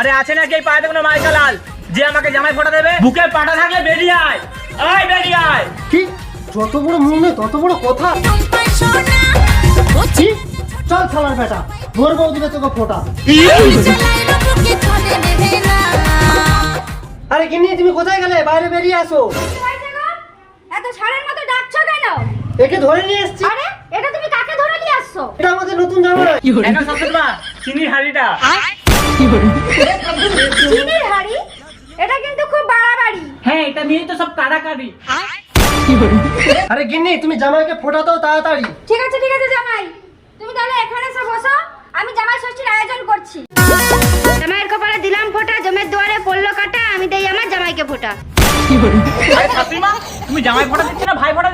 আরে আছে নাকি এই পায়ে কোনো মাইকালাল যে আমাকে জামাই ফোঁটা দেবে? বুকে পাটা থাকলে বেরিয়ে আয়, আয় বেরিয়ে আয়। কি যত বড় মুখ নেই তত বড় কথা। কি চল শালার বেটা, মোর বউ দিবে তোকে ফোঁটা। আরে গিন্নি তুমি কোথায় গেলে? বাইরে বেরিয়ে আসো। এত সারের মতো ডাকছো কেন? একে ধরে নিয়ে এসেছি। আরে এটা তুমি কাকে ধরে নিয়ে আসছো? এটা আমাদের নতুন জামাই। এখন শাশুড়ি মা চিনির হাড়িটা। চিনির হাড়ি? এটা কিন্তু খুব বাড়াবাড়ি। হ্যাঁ এটা নিয়েই তো সব কাড়াকাড়ি। আরে গিন্নি তুমি জামাইকে ফোঁটা দাও তাড়াতাড়ি। ঠিক আছে জামাই, তুমি তাহলে এখানে এসে বসো, আমি জামাই ষষ্ঠীর আয়োজন করছি। জামাইয়ের কপালে দিলাম ফোঁটা, জমের দুয়ারে পড়লো কাটা, আমি দেই আমার জামাইকে ফোঁটা। আরে শাশুড়ি মা তুমি জামাই ফোঁটা দিচ্ছ না ভাই ফোঁটা